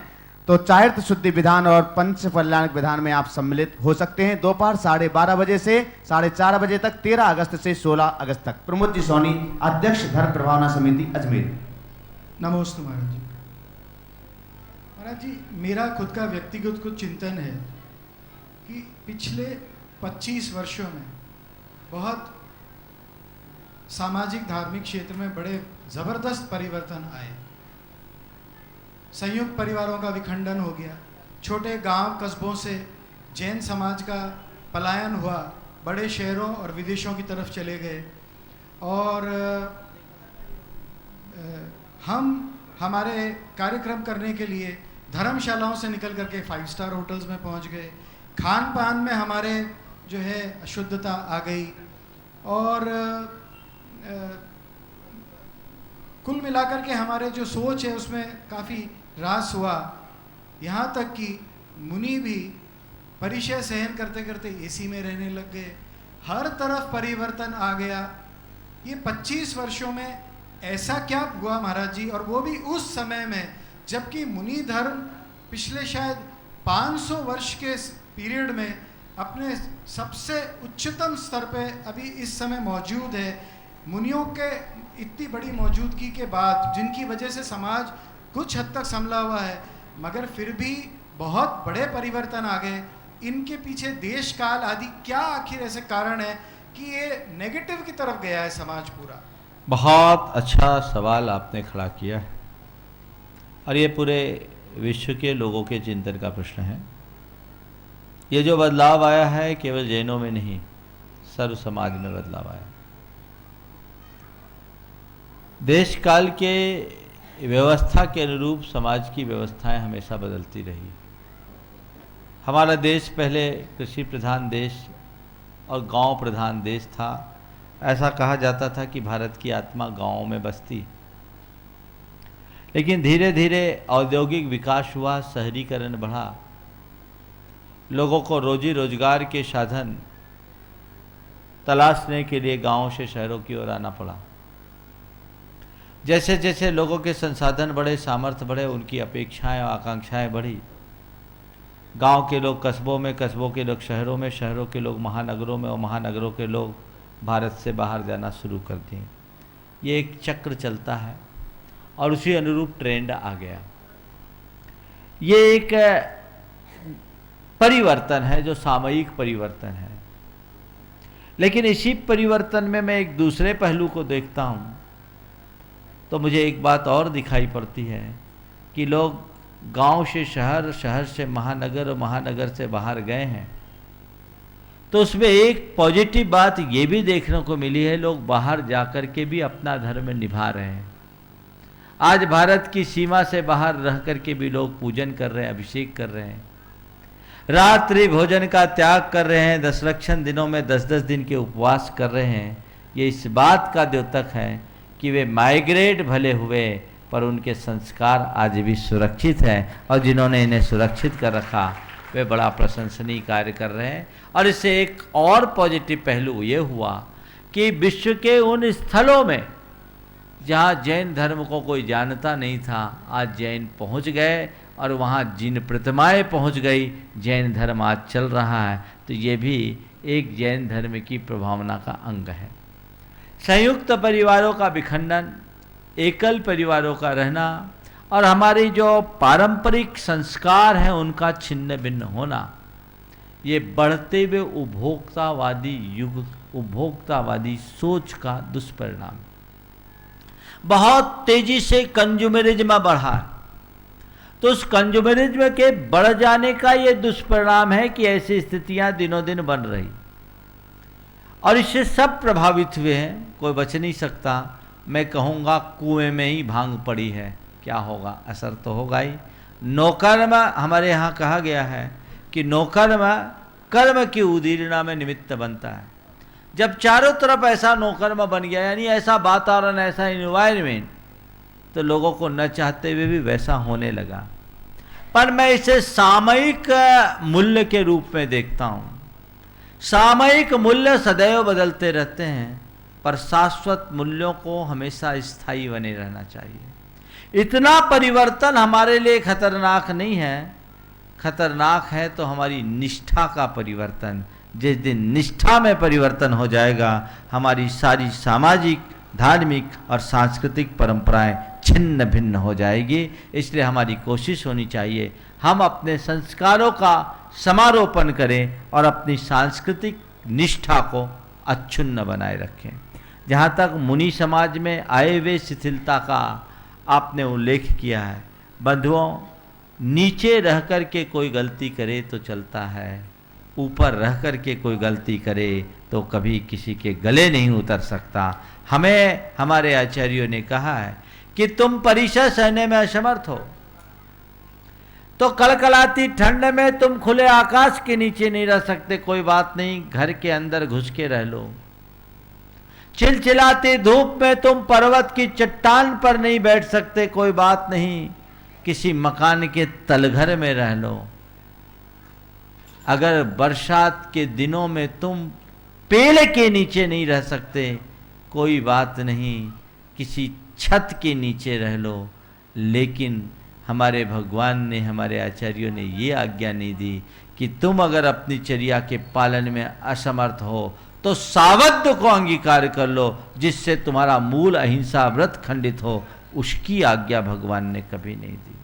तो चारित्र शुद्धि विधान और पंच कल्याणक विधान में आप सम्मिलित हो सकते हैं दोपहर 12:30 बजे से 4:30 बजे तक, 13 अगस्त से 16 अगस्त तक। प्रमोद जी सोनी, अध्यक्ष धर्म प्रभावना समिति अजमेर। नमस्ते महाराज जी। महाराज जी, मेरा खुद का व्यक्तिगत कुछ चिंतन है कि पिछले 25 वर्षों में बहुत सामाजिक धार्मिक क्षेत्र में बड़े ज़बरदस्त परिवर्तन आए। संयुक्त परिवारों का विखंडन हो गया, छोटे गांव कस्बों से जैन समाज का पलायन हुआ, बड़े शहरों और विदेशों की तरफ चले गए। और हम हमारे कार्यक्रम करने के लिए धर्मशालाओं से निकल करके 5 स्टार होटल्स में पहुंच गए। खान पान में हमारे जो है अशुद्धता आ गई और कुल मिलाकर के हमारे जो सोच है उसमें काफ़ी ह्रास हुआ। यहाँ तक कि मुनि भी परिचय सहन करते करते एसी में रहने लग गए। हर तरफ परिवर्तन आ गया। ये 25 वर्षों में ऐसा क्या हुआ महाराज जी, और वो भी उस समय में जबकि मुनि धर्म पिछले शायद 500 वर्ष के पीरियड में अपने सबसे उच्चतम स्तर पे अभी इस समय मौजूद है। मुनियों के इतनी बड़ी मौजूदगी के बाद, जिनकी वजह से समाज कुछ हद तक संभला हुआ है, मगर फिर भी बहुत बड़े परिवर्तन आ गए। इनके पीछे देश काल आदि क्या आखिर ऐसे कारण है कि ये नेगेटिव की तरफ गया है समाज पूरा? बहुत अच्छा सवाल आपने खड़ा किया है और ये पूरे विश्व के लोगों के चिंतन का प्रश्न है। ये जो बदलाव आया है केवल जैनों में नहीं, सर्व समाज में बदलाव आया। देश काल के व्यवस्था के अनुरूप समाज की व्यवस्थाएं हमेशा बदलती रही। हमारा देश पहले कृषि प्रधान देश और गांव प्रधान देश था। ऐसा कहा जाता था कि भारत की आत्मा गांवों में बसती। लेकिन धीरे धीरे औद्योगिक विकास हुआ, शहरीकरण बढ़ा, लोगों को रोजी रोजगार के साधन तलाशने के लिए गांवों से शहरों की ओर आना पड़ा। जैसे जैसे लोगों के संसाधन बढ़े, सामर्थ्य बढ़े, उनकी अपेक्षाएं और आकांक्षाएं बढ़ी। गांव के लोग कस्बों में, कस्बों के लोग शहरों में, शहरों के लोग महानगरों में और महानगरों के लोग भारत से बाहर जाना शुरू कर दिए। ये एक चक्र चलता है और उसी अनुरूप ट्रेंड आ गया। ये एक परिवर्तन है जो सामयिक परिवर्तन है। लेकिन इसी परिवर्तन में मैं एक दूसरे पहलू को देखता हूँ तो मुझे एक बात और दिखाई पड़ती है कि लोग गांव से शहर, शहर से महानगर और महानगर से बाहर गए हैं। तो उसमें एक पॉजिटिव बात ये भी देखने को मिली है, लोग बाहर जाकर के भी अपना धर्म निभा रहे हैं। आज भारत की सीमा से बाहर रह कर के भी लोग पूजन कर रहे हैं, अभिषेक कर रहे हैं। रात्रि भोजन का त्याग कर रहे हैं, 10 लक्षण दिनों में 10-10 दिन के उपवास कर रहे हैं, ये इस बात का द्योतक है कि वे माइग्रेट भले हुए पर उनके संस्कार आज भी सुरक्षित हैं, और जिन्होंने इन्हें सुरक्षित कर रखा वे बड़ा प्रशंसनीय कार्य कर रहे हैं। और इससे एक और पॉजिटिव पहलू ये हुआ कि विश्व के उन स्थलों में जहाँ जैन धर्म को कोई जानता नहीं था, आज जैन पहुँच गए और वहाँ जिन प्रतिमाएँ पहुँच गई, जैन धर्म आज चल रहा है। तो ये भी एक जैन धर्म की प्रभावना का अंग है। संयुक्त परिवारों का विखंडन, एकल परिवारों का रहना और हमारी जो पारंपरिक संस्कार हैं उनका छिन्न भिन्न होना, ये बढ़ते हुए उपभोक्तावादी युग, उपभोक्तावादी सोच का दुष्परिणाम। बहुत तेजी से कंज्यूमरिज्म बढ़ा है, तो उस कंज्यूमरिज्म के बढ़ जाने का ये दुष्परिणाम है कि ऐसी स्थितियां दिनों दिन बन रही, और इससे सब प्रभावित हुए हैं। कोई बच नहीं सकता। मैं कहूँगा कुएं में ही भांग पड़ी है, क्या होगा? असर तो होगा ही। नौकर्म, हमारे यहाँ कहा गया है कि नौकर्म कर्म की उदीर्णा में निमित्त बनता है। जब चारों तरफ ऐसा नौकर्म बन गया, यानी ऐसा वातावरण, ऐसा इन्वायरमेंट, तो लोगों को न चाहते हुए भी वैसा होने लगा। पर मैं इसे सामयिक मूल्य के रूप में देखता हूँ। सामयिक मूल्य सदैव बदलते रहते हैं, पर शाश्वत मूल्यों को हमेशा स्थायी बने रहना चाहिए। इतना परिवर्तन हमारे लिए खतरनाक नहीं है, खतरनाक है तो हमारी निष्ठा का परिवर्तन। जिस दिन निष्ठा में परिवर्तन हो जाएगा, हमारी सारी सामाजिक, धार्मिक और सांस्कृतिक परंपराएं छिन्न भिन्न हो जाएगी। इसलिए हमारी कोशिश होनी चाहिए हम अपने संस्कारों का समारोपण करें और अपनी सांस्कृतिक निष्ठा को अक्षुण्ण बनाए रखें। जहाँ तक मुनि समाज में आए हुए शिथिलता का आपने उल्लेख किया है, बंधुओं, नीचे रह कर के कोई गलती करे तो चलता है, ऊपर रह कर के कोई गलती करे तो कभी किसी के गले नहीं उतर सकता। हमें हमारे आचार्यों ने कहा है कि तुम परिसर सहने में असमर्थ हो तो कलकलाती ठंड में तुम खुले आकाश के नीचे नहीं रह सकते, कोई बात नहीं, घर के अंदर घुस के रह लो। चिलचिलाती धूप में तुम पर्वत की चट्टान पर नहीं बैठ सकते, कोई बात नहीं, किसी मकान के तलघर में रह लो। अगर बरसात के दिनों में तुम पेड़ के नीचे नहीं रह सकते, कोई बात नहीं, किसी छत के नीचे रह लो। लेकिन हमारे भगवान ने, हमारे आचार्यों ने ये आज्ञा नहीं दी कि तुम अगर अपनी चर्या के पालन में असमर्थ हो तो सावध को अंगीकार कर लो, जिससे तुम्हारा मूल अहिंसा व्रत खंडित हो। उसकी आज्ञा भगवान ने कभी नहीं दी।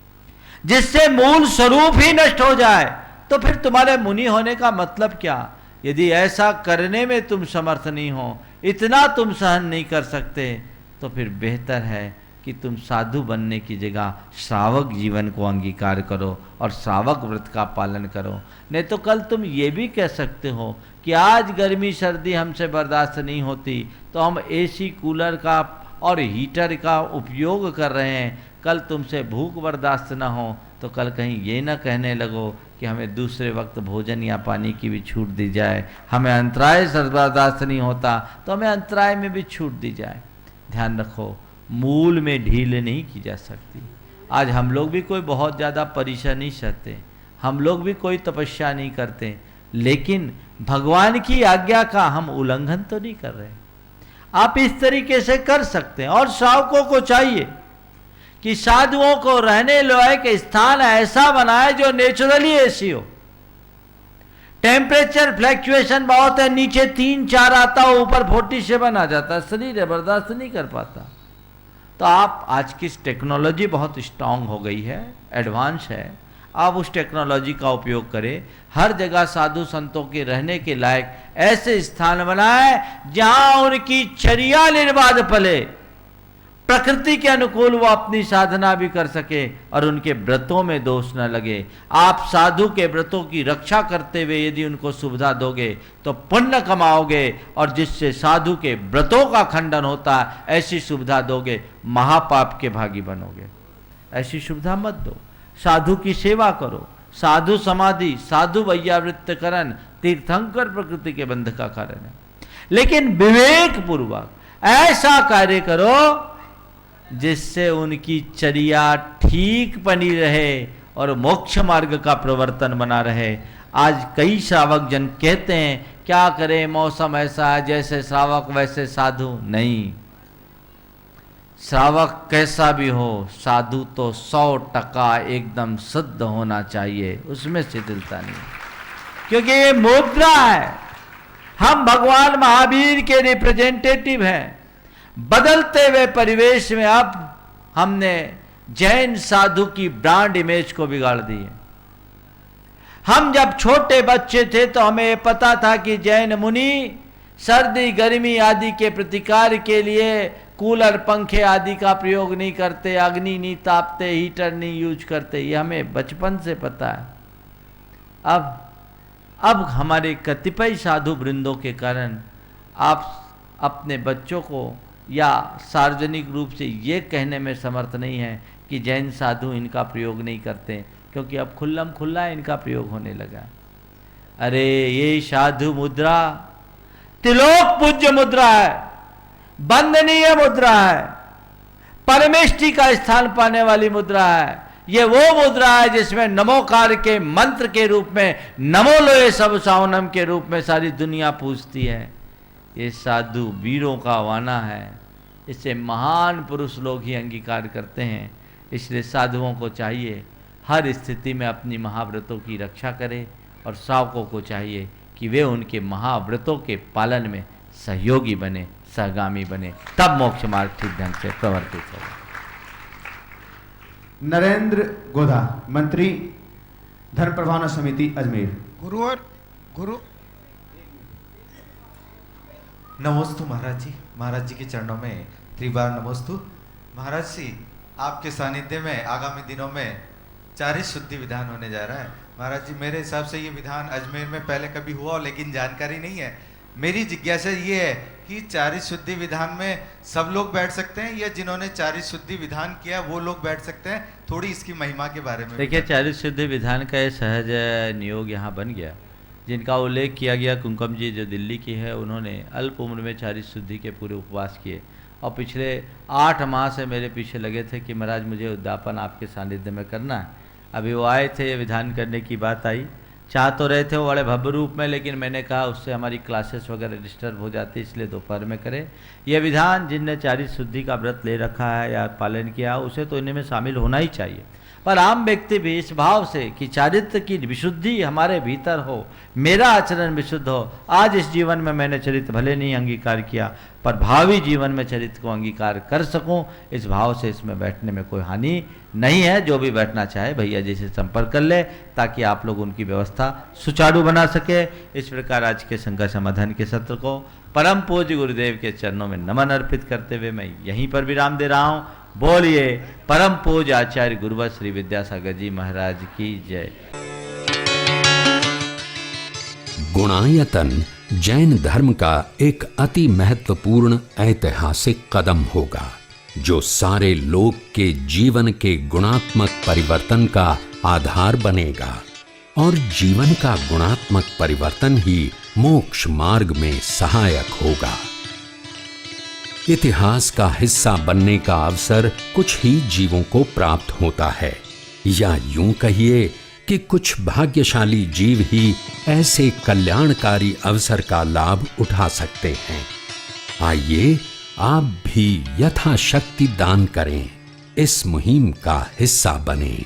जिससे मूल स्वरूप ही नष्ट हो जाए तो फिर तुम्हारे मुनि होने का मतलब क्या? यदि ऐसा करने में तुम समर्थ नहीं हो, इतना तुम सहन नहीं कर सकते, तो फिर बेहतर है कि तुम साधु बनने की जगह श्रावक जीवन को अंगीकार करो और श्रावक व्रत का पालन करो। नहीं तो कल तुम ये भी कह सकते हो कि आज गर्मी सर्दी हमसे बर्दाश्त नहीं होती तो हम एसी कूलर का और हीटर का उपयोग कर रहे हैं, कल तुमसे भूख बर्दाश्त ना हो तो कल कहीं ये ना कहने लगो कि हमें दूसरे वक्त भोजन या पानी की भी छूट दी जाए, हमें अंतराय बर्दाश्त नहीं होता तो हमें अंतराय में भी छूट दी जाए। ध्यान रखो, मूल में ढील नहीं की जा सकती। आज हम लोग भी कोई बहुत ज़्यादा परिश्रम नहीं सहते, हम लोग भी कोई तपस्या नहीं करते, लेकिन भगवान की आज्ञा का हम उल्लंघन तो नहीं कर रहे। आप इस तरीके से कर सकते हैं। और श्रावकों को चाहिए कि साधुओं को रहने लायक स्थान ऐसा बनाए जो नेचुरली ऐसी हो। टेम्परेचर फ्लैक्चुएशन बहुत है, नीचे 3-4 आता हो, ऊपर 47 आ जाता है, शरीर है बर्दाश्त नहीं कर पाता। तो आप, आज की टेक्नोलॉजी बहुत स्ट्रांग हो गई है, एडवांस है, आप उस टेक्नोलॉजी का उपयोग करें। हर जगह साधु संतों के रहने के लायक ऐसे स्थान बनाए जहां उनकी चर्या निर्बाध फले, प्रकृति के अनुकूल वो अपनी साधना भी कर सके और उनके व्रतों में दोष न लगे। आप साधु के व्रतों की रक्षा करते हुए यदि उनको सुविधा दोगे तो पुण्य कमाओगे, और जिससे साधु के व्रतों का खंडन होता है ऐसी सुविधा दोगे, महापाप के भागी बनोगे। ऐसी सुविधा मत दो। साधु की सेवा करो, साधु समाधि, साधु वैयावृत्त करण तीर्थंकर प्रकृति के बंध का कारण है। लेकिन विवेक पूर्वक ऐसा कार्य करो जिससे उनकी चर्या ठीक बनी रहे और मोक्ष मार्ग का प्रवर्तन बना रहे। आज कई श्रावक जन कहते हैं क्या करें, मौसम ऐसा है, जैसे श्रावक वैसे साधु। नहीं, श्रावक कैसा भी हो, साधु तो 100% एकदम शुद्ध होना चाहिए, उसमें शिथिलता नहीं, क्योंकि ये मुद्रा है। हम भगवान महावीर के रिप्रेजेंटेटिव हैं। बदलते हुए परिवेश में अब हमने जैन साधु की ब्रांड इमेज को बिगाड़ दी है। हम जब छोटे बच्चे थे तो हमें पता था कि जैन मुनि सर्दी गर्मी आदि के प्रतिकार के लिए कूलर पंखे आदि का प्रयोग नहीं करते, अग्नि नहीं तापते, हीटर नहीं यूज करते, ये हमें बचपन से पता है। अब हमारे कतिपय साधु वृंदों के कारण आप अपने बच्चों को या सार्वजनिक रूप से ये कहने में समर्थ नहीं है कि जैन साधु इनका प्रयोग नहीं करते, क्योंकि अब खुल्लम खुल्ला इनका प्रयोग होने लगा। अरे ये साधु मुद्रा त्रिलोक पूज्य मुद्रा है, वंदनीय मुद्रा है, परमेष्टि का स्थान पाने वाली मुद्रा है। ये वो मुद्रा है जिसमें नमोकार के मंत्र के रूप में नमो लोए सब सावनम के रूप में सारी दुनिया पूजती है। ये साधु वीरों का वाना है, इसे महान पुरुष लोग ही अंगीकार करते हैं। इसलिए साधुओं को चाहिए हर स्थिति में अपनी महाव्रतों की रक्षा करें, और श्रावकों को चाहिए कि वे उनके महाव्रतों के पालन में सहयोगी बने, सहगामी बने, तब मोक्ष मार्ग ठीक ढंग से प्रवर्तित होगा। नरेंद्र गोधा, मंत्री धर्म प्रभावना समिति अजमेर। गुरु नमोस्तु महाराज जी। महाराज जी के चरणों में त्रिबार नमोस्तु। महाराज जी, आपके सानिध्य में आगामी दिनों में चारित शुद्धि विधान होने जा रहा है। महाराज जी, मेरे हिसाब से ये विधान अजमेर में पहले कभी हुआ लेकिन जानकारी नहीं है। मेरी जिज्ञासा ये है कि चारित शुद्धि विधान में सब लोग बैठ सकते हैं या जिन्होंने चारित शुद्धि विधान किया वो लोग बैठ सकते हैं? थोड़ी इसकी महिमा के बारे में देखिए, चारित शुद्धि विधान का ये सहज नियोग यहाँ बन गया। जिनका उल्लेख किया गया, कुमकुम जी जो दिल्ली की है, उन्होंने अल्प उम्र में चारित शुद्धि के पूरे उपवास किए और पिछले 8 माह से मेरे पीछे लगे थे कि महाराज मुझे उद्यापन आपके सानिध्य में करना है। अभी वो आए थे, ये विधान करने की बात आई, चाह तो रहे थे वो बड़े भव्य रूप में, लेकिन मैंने कहा उससे हमारी क्लासेस वगैरह डिस्टर्ब हो जाती, इसलिए दोपहर में करें। यह विधान जिनने चारित शुद्धि का व्रत ले रखा है या पालन किया, उसे तो इनमें शामिल होना ही चाहिए। पर आम व्यक्ति भी इस भाव से कि चारित्र की विशुद्धि हमारे भीतर हो, मेरा आचरण विशुद्ध हो। आज इस जीवन में मैंने चरित्र भले नहीं अंगीकार किया, पर भावी जीवन में चरित्र को अंगीकार कर सकूं, इस भाव से इसमें बैठने में कोई हानि नहीं है। जो भी बैठना चाहे भैया जी से संपर्क कर ले, ताकि आप लोग उनकी व्यवस्था सुचारू बना सके। इस प्रकार आज के शंका समाधान के सत्र को परम पूज्य गुरुदेव के चरणों में नमन अर्पित करते हुए मैं यहीं पर विराम दे रहा हूँ। बोलिए परम पूज्य आचार्य गुरुवर श्री विद्यासागर जी महाराज की जय। गुणायतन जैन धर्म का एक अति महत्वपूर्ण ऐतिहासिक कदम होगा, जो सारे लोक के जीवन के गुणात्मक परिवर्तन का आधार बनेगा, और जीवन का गुणात्मक परिवर्तन ही मोक्ष मार्ग में सहायक होगा। इतिहास का हिस्सा बनने का अवसर कुछ ही जीवों को प्राप्त होता है, या यूं कहिए कि कुछ भाग्यशाली जीव ही ऐसे कल्याणकारी अवसर का लाभ उठा सकते हैं। आइए आप भी यथाशक्ति दान करें, इस मुहिम का हिस्सा बनें।